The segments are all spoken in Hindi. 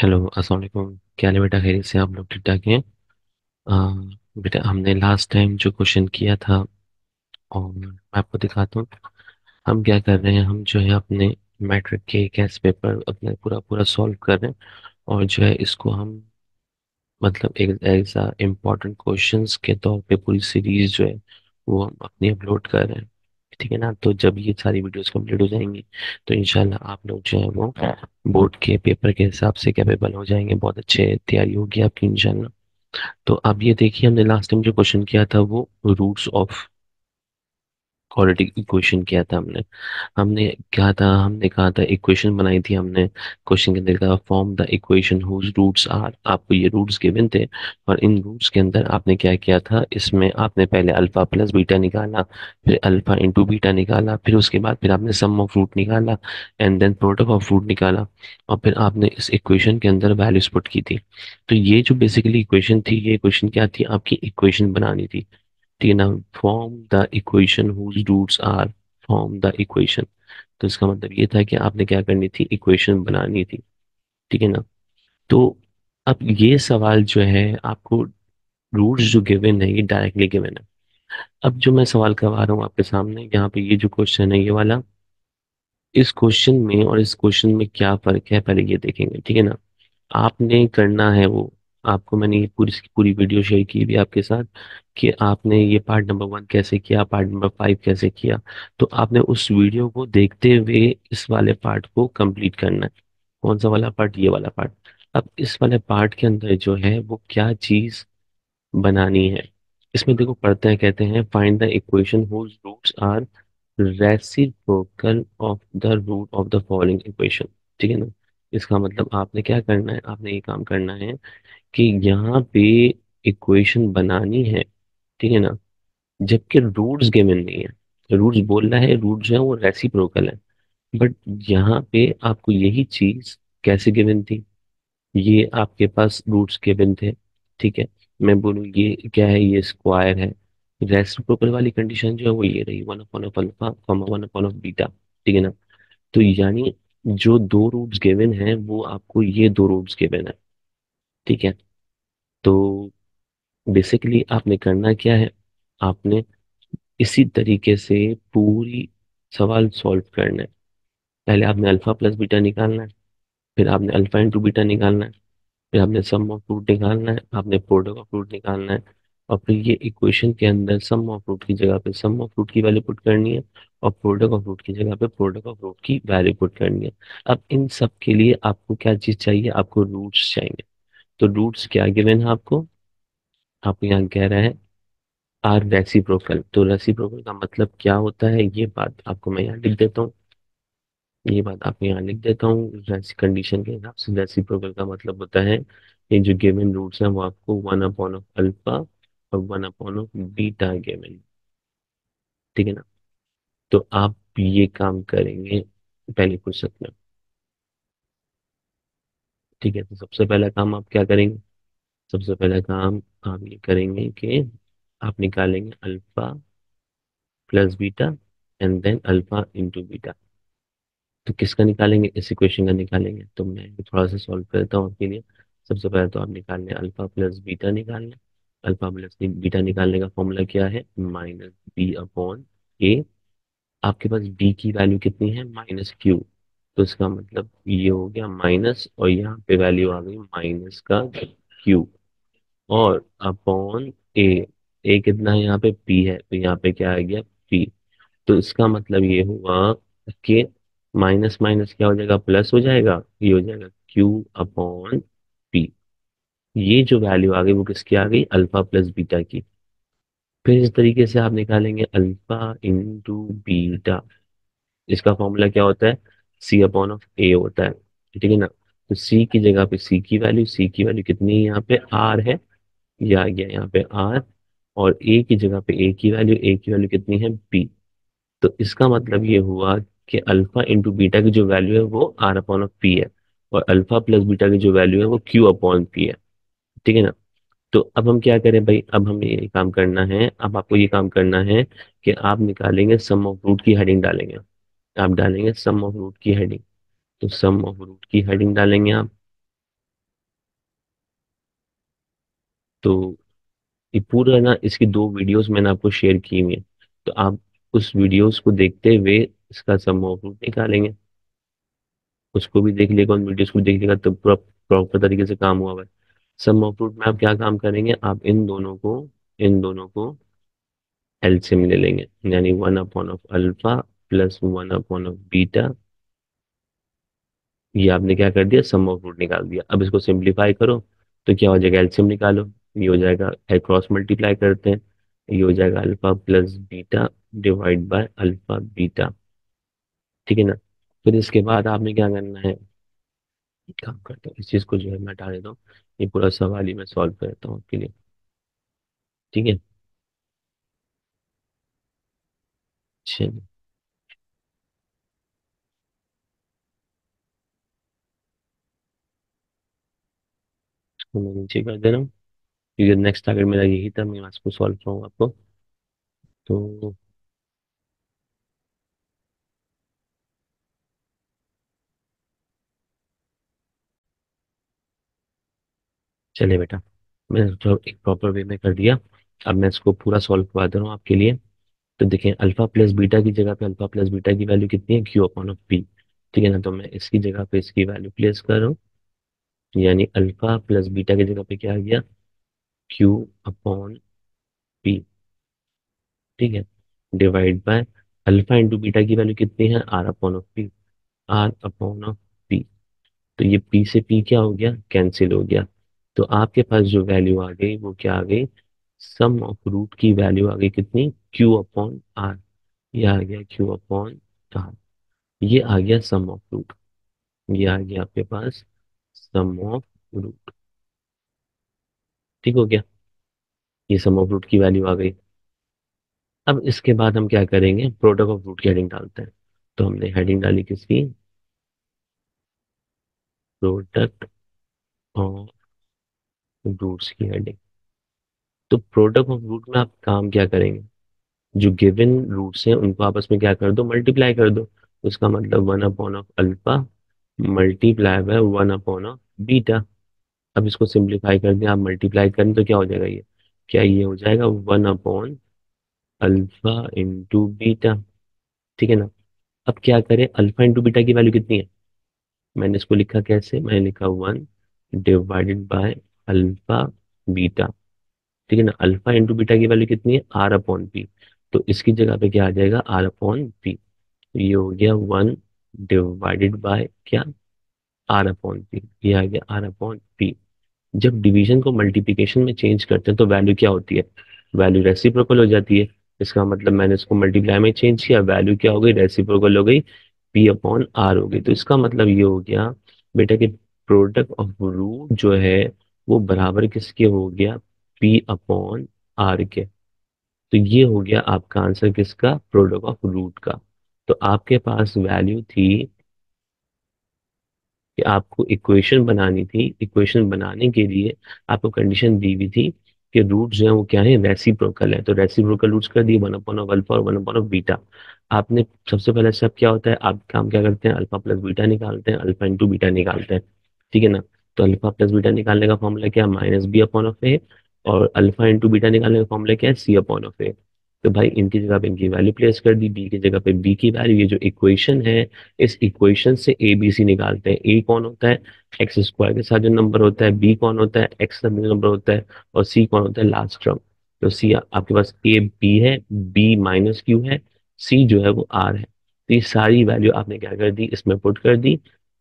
हेलो, अस्सलाम वालेकुम। क्या हाल है बेटा? खैरियत से आप लोग ठीक ठाक हैं? बेटा, हमने लास्ट टाइम जो क्वेश्चन किया था, और मैं आपको दिखाता हूँ हम क्या कर रहे हैं। हम जो है अपने मैट्रिक के गैस पेपर अपने पूरा पूरा सॉल्व कर रहे हैं, और जो है इसको हम मतलब एक ऐसा इम्पोर्टेंट क्वेश्चंस के तौर पे पूरी सीरीज जो है वो हम अपनी अपलोड कर रहे हैं। ठीक है ना? तो जब ये सारी वीडियोस कंप्लीट हो जाएंगी तो इंशाल्लाह आप लोग जो है वो बोर्ड के पेपर के हिसाब से कैपेबल हो जाएंगे। बहुत अच्छे तैयारी होगी आपकी इंशाल्लाह। तो अब ये देखिए, हमने लास्ट टाइम जो क्वेश्चन किया था वो रूट्स ऑफ क्वाड्रेटिक इक्वेशन किया था हमने। हमने क्या था, हमने कहा था इक्वेशन बनाई थी हमने। क्वेश्चन के अंदर कहा form the equation whose roots are, आपको ये रूट्स गिवन थे। और इन रूट्स के अंदर आपने क्या किया था, इसमें आपने पहले अल्फा प्लस बीटा निकाला, फिर अल्फा इंटू बीटा निकाला, फिर उसके बाद फिर आपने सम ऑफ रूट निकाला, and then product of root निकाला, और फिर आपने इस इक्वेशन के अंदर वैल्यूज पुट की थी। तो ये जो बेसिकली इक्वेशन थी, ये इक्वेशन क्या थी, आपकी इक्वेशन बनानी थी। ठीक है ना? Form the equation whose roots are, form the equation. तो इसका मतलब ये था कि आपने क्या करनी थी, इक्वेशन बनानी थी। ठीक है ना? तो अब ये सवाल जो है आपको, रूट्स जो गिवन है ये डायरेक्टली गिवन है। अब जो मैं सवाल करवा रहा हूँ आपके सामने, यहाँ पे ये जो क्वेश्चन है ये वाला, इस क्वेश्चन में और इस क्वेश्चन में क्या फर्क है पहले ये देखेंगे। ठीक है ना? आपने करना है वो, आपको मैंने ये पूरी पूरी वीडियो शेयर की भी आपके साथ कि आपने ये पार्ट नंबर 1 कैसे किया, पार्ट नंबर 5 कैसे किया। तो आपने उस वीडियो को देखते हुए इस वाले पार्ट को कंप्लीट करना है। कौन सा वाला पार्ट? ये वाला पार्ट। अब इस वाले पार्ट के अंदर जो है वो क्या चीज बनानी है, इसमें देखो पढ़ते हैं, कहते हैं find the equation whose roots are reciprocal of the root of the following equation. ठीक है ना? इसका मतलब आपने क्या करना है, आपने ये काम करना है कि यहाँ पे इक्वेशन बनानी है। ठीक है ना? जबकि रूट्स गिवन नहीं है। रूट्स बोल रहा है रूट जो है वो रेसिप्रोकल है, बट यहाँ पे आपको यही चीज कैसे गिवन थी, ये आपके पास रूट्स गिवन थे। ठीक है? मैं बोलूँ ये क्या है, ये स्क्वायर है। रेसिप्रोकल वाली कंडीशन जो है वो ये रही, 1/अल्फा, 1/बीटा। ठीक है ना? तो यानी जो दो रूट्स गिवन हैं वो आपको ये दो रूट्स गिवन है। ठीक है? तो बेसिकली आपने करना क्या है, आपने इसी तरीके से पूरी सवाल सॉल्व करना है। पहले आपने अल्फा प्लस बीटा निकालना है, फिर आपने अल्फा इंटू बीटा निकालना है, फिर आपने सम ऑफ रूट निकालना है, आपने प्रोडक्ट ऑफ रूट निकालना है, और फिर ये इक्वेशन के अंदर सम ऑफ रूट की जगह पे सम ऑफ रूट की वैल्यू पुट करनी है, और प्रोडक्ट ऑफ रूट की जगह पे प्रोडक्ट ऑफ रूट की वैल्यू पुट करनी है। अब इन सब के लिए आपको क्या चीज चाहिए, आपको रूट्स चाहिए। तो रूट्स क्या गिवन है आपको यहाँ कह रहा है आर रेसिप्रोकल। तो रेसिप्रोकल का मतलब क्या होता है, ये बात आपको मैं यहाँ लिख देता हूँ। ये बात आपको यहाँ लिख देता हूँ, रेसी कंडीशन के हिसाब से रेसिप्रोकल का मतलब होता है ये जो गिवन रूट्स हैं वो आपको 1/अल्फा और 1/बीटा गिवन। ठीक है ना? तो आप ये काम करेंगे पहले फुर्सत में। ठीक है? तो सबसे पहला काम आप क्या करेंगे, सबसे पहला काम आप ये करेंगे कि आप निकालेंगे alpha plus beta, and then alpha into beta. तो किसका निकालेंगे, इस इक्वेशन का निकालेंगे। तो मैं भी थोड़ा सा सॉल्व करता हूँ आपके लिए। सबसे पहले तो आप निकाल लें अल्फा प्लस बीटा निकाल लें। अल्फा प्लस बीटा निकालने का फॉर्मूला क्या है, -b/a। आपके पास b की वैल्यू कितनी है, -q। तो इसका मतलब ये हो गया माइनस, और यहाँ पे वैल्यू आ गई माइनस का q, और अपॉन a। a कितना है यहाँ पे, p है, तो यहाँ पे क्या आ गया, p। तो इसका मतलब ये हुआ कि माइनस माइनस क्या हो जाएगा, प्लस हो जाएगा, ये हो जाएगा q/p। ये जो वैल्यू आ गई वो किसकी आ गई, अल्फा प्लस बीटा की। फिर इस तरीके से आप निकालेंगे अल्फा इंटू बीटा। इसका फॉर्मूला क्या होता है, c/a होता है। ठीक है ना? तो c की जगह पे c की वैल्यू कितनी है, यहाँ पे r है, ये आ गया यहाँ पे r। और a की जगह पे a की वैल्यू कितनी है, b। तो इसका मतलब ये हुआ कि अल्फा इंटू बीटा की जो वैल्यू है वो r/p है, और अल्फा प्लस बीटा की जो वैल्यू है वो q/p है। ठीक है ना? तो अब हम क्या करें भाई, अब हमें ये काम करना है, अब आपको ये काम करना है कि आप निकालेंगे सम ऑफ रूट की हेडिंग डालेंगे। आप डालेंगे सम ऑफ रूट की हेडिंग। तो सम ऑफ रूट की हेडिंग डालेंगे आप। तो ये पूरा ना, इसकी दो वीडियोस मैंने आपको शेयर की हुई है, तो आप उस वीडियोस को देखते हुए इसका सम ऑफ रूट निकालेंगे। उसको भी देख लिएगा, उन वीडियोस को देख लिएगा, तो पूरा प्रॉपर तरीके से काम हुआ हुआ है। सम ऑफ रूट में आप क्या काम करेंगे, आप इन दोनों को एलसीएम ले लेंगे, यानी 1/अल्फा प्लस 1/बीटा। ये आपने क्या कर दिया, सम ऑफ रूट निकाल दिया। अब इसको सिंप्लीफाई करो तो क्या हो जाएगा, एलसीएम निकालो। ये हो जाएगा, क्रॉस मल्टीप्लाई करते हैं, ये हो जाएगा alpha plus beta divide by alpha beta. ठीक है ना। फिर इसके बाद आपने क्या करना है, एक काम करता हूँ, इस चीज को जो है मैं हटा देता हूँ। ये पूरा सवाल ही मैं सॉल्व करता हूँ आपके लिए। ठीक है। चलिए, इसको मैं नीचे कर दे रहा हूँ, क्योंकि नेक्स्ट टारगेट मेरा यही था, मैं इसको सॉल्व करूँगा आपको। तो चलिए बेटा, मैंने तो एक प्रॉपर वे में कर दिया। अब मैं इसको पूरा सॉल्व करवा दे रहा हूँ आपके लिए। तो देखें, अल्फा प्लस बीटा की जगह पे अल्फा प्लस बीटा की वैल्यू कितनी है, क्यू अपॉन ऑफ पी। ठीक है ना, तो मैं इसकी जगह पे इसकी वैल्यू प्लेस कर रहा हूँ, यानी अल्फा प्लस बीटा की जगह पे क्या आ गया, क्यू अपॉन पी। ठीक है, divide by alpha into beta की वैल्यू कितनी है, R upon of P. R upon of P. तो ये पी से पी क्या हो गया, कैंसिल हो गया। तो आपके पास जो वैल्यू आ गई वो क्या आ गई, सम ऑफ रूट की वैल्यू आ गई कितनी, क्यू अपॉन आर। ये आ गया क्यू अपॉन आर। ये आ गया सम ऑफ रूट। ये आ गया आपके पास सम ऑफ रूट। ठीक हो गया, ये सम ऑफ रूट की वैल्यू आ गई। अब इसके बाद हम क्या करेंगे, प्रोडक्ट ऑफ रूट की हेडिंग डालते हैं। तो हमने हेडिंग डाली किसकी, प्रोडक्ट ऑफ रूट्स की हेडिंग। तो प्रोडक्ट ऑफ रूट में आप काम क्या करेंगे, जो गिवन रूट्स हैं उनको आपस में क्या कर दो, मल्टीप्लाई कर दो। उसका मतलब 1/अल्फा मल्टीप्लाई बाय 1/बीटा। अब इसको सिंप्लीफाई कर दें, आप मल्टीप्लाई करें तो क्या हो जाएगा, ये क्या, ये हो जाएगा 1/अल्फा इंटू बीटा। ठीक है ना। अब क्या करें, अल्फा इंटू बीटा की वैल्यू कितनी है, मैंने इसको लिखा कैसे, मैंने लिखा 1/अल्फा बीटा। ठीक है ना। अल्फा इंटू बीटा की वैल्यू कितनी है, आर अपॉन पी। तो इसकी जगह पे क्या आ जाएगा, आर अपॉन पी। तो ये हो गया 1/बाय क्या, आर अपॉन पी। ये आ गया आर अपॉन पी। जब डिवीजन को मल्टीप्लिकेशन में चेंज करते हैं तो वैल्यू क्या होती है, वैल्यू रेसिप्रोकल हो जाती है। इसका मतलब मैंने इसको मल्टीप्लाई में चेंज किया, वैल्यू क्या हो गई, रेसिप्रोकल हो गई, पी अपॉन आर हो गई। तो इसका मतलब ये हो गया बेटा कि प्रोडक्ट ऑफ रूट जो है वो बराबर किसके हो गया, पी अपॉन आर के। तो ये हो गया आपका आंसर किसका, प्रोडक्ट ऑफ रूट का। तो आपके पास वैल्यू थी कि आपको इक्वेशन बनानी थी, इक्वेशन बनाने के लिए आपको कंडीशन दी हुई थी कि रूट जो है वो क्या है, रेसिप्रोकल है। तो रेसिप्रोकल रूट्स कर दिए, 1/अल्फा और 1/बीटा। आपने सबसे पहला स्टेप क्या होता है, आप काम क्या करते हैं, अल्फा प्लस बीटा निकालते हैं, अल्फा इंटू बीटा निकालते हैं। ठीक है ना। तो अल्फा प्लस बीटा निकालने का फॉर्मूला क्या है, -b/a। और अल्फा इंटू बीटा निकालने का फॉर्मूला क्या है, c/a। तो भाई इनकी जगह पे इनकी वैल्यू प्लेस कर दी, बी की जगह पे बी की वैल्यू। ये जो इक्वेशन है, इस इक्वेशन से ए बी सी निकालते हैं। ए कौन होता है, एक्स स्क्वायर के साथ जो नंबर होता है, बी कौन होता है, एक्स का नंबर होता है, और सी कौन होता है, लास्ट टर्म। तो सी आपके पास ए बी है, बी माइनस क्यू है, सी जो है वो आर है। तो ये सारी वैल्यू आपने क्या कर दी, इसमें पुट कर दी।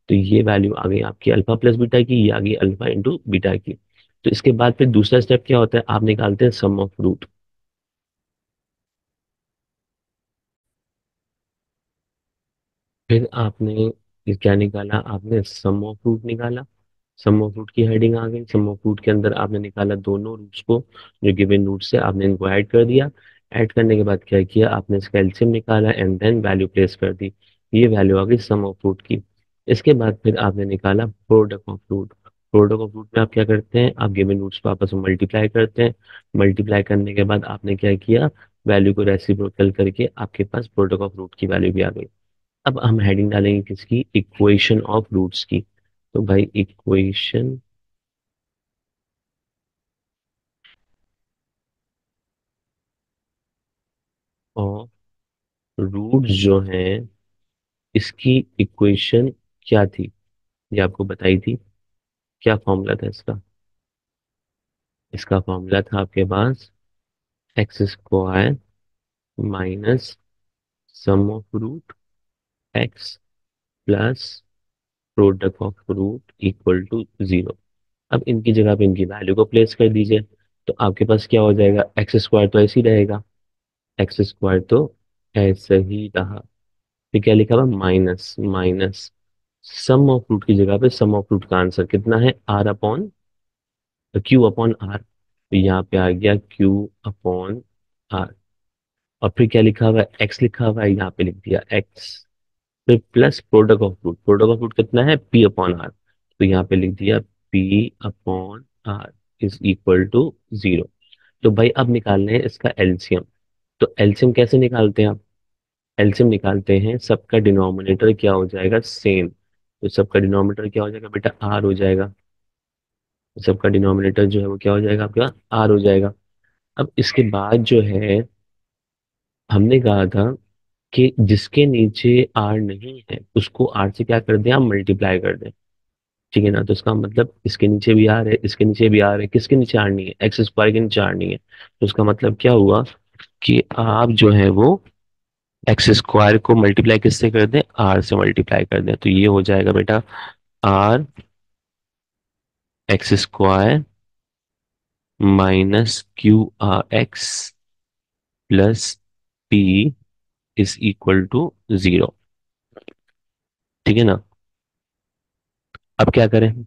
तो ये वैल्यू आ गई आपकी अल्फा प्लस बीटा की, ये आ गई अल्फा इंटू बीटा की। तो इसके बाद फिर दूसरा स्टेप क्या होता है, आप निकालते हैं सम ऑफ रूट। फिर आपने ये क्या निकाला, आपने सम ऑफ रूट निकाला। सम ऑफ रूट की हेडिंग आ गई, सम ऑफ रूट के अंदर आपने निकाला दोनों रूट्स को, जो गिवन रूट्स है आपने इनको ऐड कर दिया। ऐड करने के बाद क्या किया, आपने इसका एलसीएम निकाला एंड देन वैल्यू प्लेस कर दी। ये वैल्यू आ गई सम ऑफ रूट की। इसके बाद फिर आपने निकाला product of root. Product of root में आप क्या करते हैं, आप गिवन रूट्स को आपस में मल्टीप्लाई करते हैं। मल्टीप्लाई करने के बाद आपने क्या किया, वैल्यू को रेसिप्रोकल करके आपके पास प्रोडक्ट ऑफ रूट की वैल्यू भी आ गई। अब हम हेडिंग डालेंगे किसकी, इक्वेशन ऑफ रूट्स की। तो भाई इक्वेशन और रूट जो है इसकी इक्वेशन क्या थी, ये आपको बताई थी। क्या फॉर्मूला था इसका? इसका फॉर्मूला था आपके पास X square minus sum of root X plus product of root equal to zero. अब इनकी जगह पे इनकी वैल्यू को प्लेस कर दीजिए, तो आपके पास क्या हो जाएगा, एक्स स्क्वायर तो ऐसे ही रहेगा, एक्स स्क्वायर तो ऐसे ही रहा। फिर क्या लिखा हुआ, minus minus sum of root की जगह पे सम ऑफ रूट का आंसर कितना है, R upon Q upon R, तो यहाँ पे आ गया क्यू अपॉन आर। और फिर क्या लिखा हुआ है, एक्स लिखा हुआ है, यहाँ पे लिख दिया एक्स, फिर plus product of root, product of root कितना है, पी अपॉन आर, तो यहाँ पे लिख दिया P upon R is equal to zero. तो भाई अब निकालना है इसका एलसीएम। तो एलसीएम कैसे निकालते हैं आप, एलसीएम निकालते हैं, सबका डिनोमिनेटर क्या हो जाएगा, सेम। तो सबका डिनोमिनेटर क्या हो जाएगा बेटा, आर हो जाएगा। सबका डिनोमिनेटर जो है वो क्या हो जाएगा आपका, आर हो जाएगा। अब इसके बाद जो है हमने कहा था कि जिसके नीचे आर नहीं है उसको आर से क्या कर दें, आप मल्टीप्लाई कर दें। ठीक है ना, तो इसका मतलब इसके नीचे भी आर है, इसके नीचे भी आर है, किसके नीचे आर नहीं है, एक्स स्क्वायर के नीचे आर नहीं है। तो उसका मतलब क्या हुआ कि आप जो है वो एक्स स्क्वायर को मल्टीप्लाई किससे कर दें, आर से मल्टीप्लाई कर दें। तो ये हो जाएगा बेटा R X square minus Q R X plus P is equal to zero. ठीक है ना, अब क्या करें,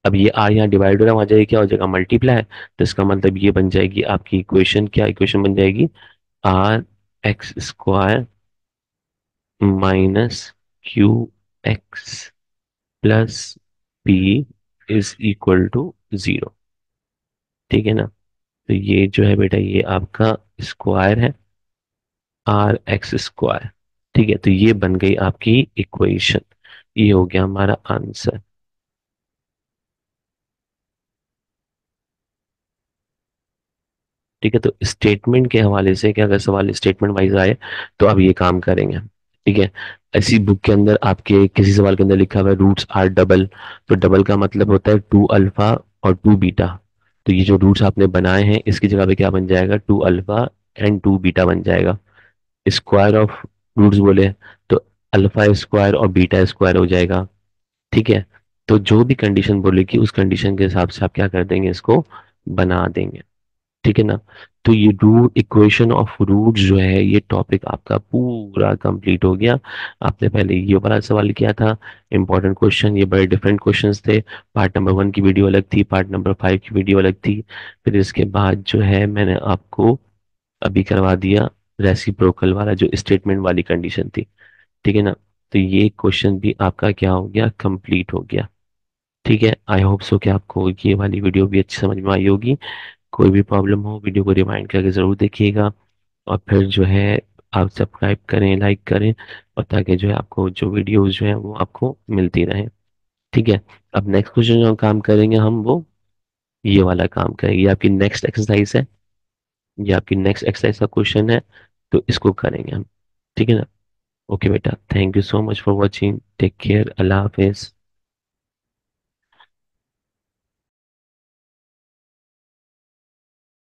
अब ये आर यहाँ डिवाइड हो रहा है, वहां जाएगी क्या हो जाएगा, मल्टीप्लाई। तो इसका मतलब ये बन जाएगी आपकी इक्वेशन, क्या इक्वेशन बन जाएगी, R X square minus Q X plus P is equal to zero. ठीक है ना, तो ये जो है बेटा ये आपका स्क्वायर है, आर एक्स स्क्वायर। ठीक है, तो ये बन गई आपकी इक्वेशन, ये हो गया हमारा आंसर। ठीक है, तो स्टेटमेंट के हवाले से क्या, अगर सवाल स्टेटमेंट वाइज आए तो आप ये काम करेंगे। ठीक है, ऐसी बुक के अंदर आपके किसी सवाल के अंदर लिखा हुआ है रूट्स आर डबल, तो डबल का मतलब होता है टू अल्फा और टू बीटा। तो ये जो रूट्स आपने बनाए हैं इसकी जगह पे क्या बन जाएगा, two alpha and two beta बन जाएगा। स्क्वायर ऑफ रूट्स बोले तो अल्फा स्क्वायर और बीटा स्क्वायर हो जाएगा। ठीक है, तो जो भी कंडीशन बोलेगी उस कंडीशन के हिसाब से आप क्या कर देंगे, इसको बना देंगे। ठीक है ना, तो ये रूट इक्वेशन ऑफ रूट जो है ये टॉपिक आपका पूरा कंप्लीट हो गया। आपने पहले ये वाला सवाल किया था, इंपॉर्टेंट क्वेश्चन, ये बड़े डिफरेंट क्वेश्चंस थे। पार्ट नंबर 1 की वीडियो अलग थी, पार्ट नंबर 5 की वीडियो अलग थी। फिर इसके बाद जो है मैंने आपको अभी करवा दिया रेसिप्रोकल वाला, जो स्टेटमेंट वाली कंडीशन थी। ठीक है ना, तो ये क्वेश्चन भी आपका क्या हो गया, कंप्लीट हो गया। ठीक है, आई होप सो कि आपको ये वाली वीडियो भी अच्छी समझ में आई होगी। कोई भी प्रॉब्लम हो वीडियो को रिमाइंड करके ज़रूर देखिएगा। और फिर जो है आप सब्सक्राइब करें, लाइक करें, और ताकि जो है आपको जो वीडियोस जो है वो आपको मिलती रहें। ठीक है, अब नेक्स्ट क्वेश्चन जो हम काम करेंगे हम वो ये वाला काम करेंगे, ये आपकी नेक्स्ट एक्सरसाइज है, ये आपकी नेक्स्ट एक्सरसाइज का क्वेश्चन है, तो इसको करेंगे हम। ठीक है ना, ओके बेटा, thank you so much for watching, take care, अल्लाह हाफिज़।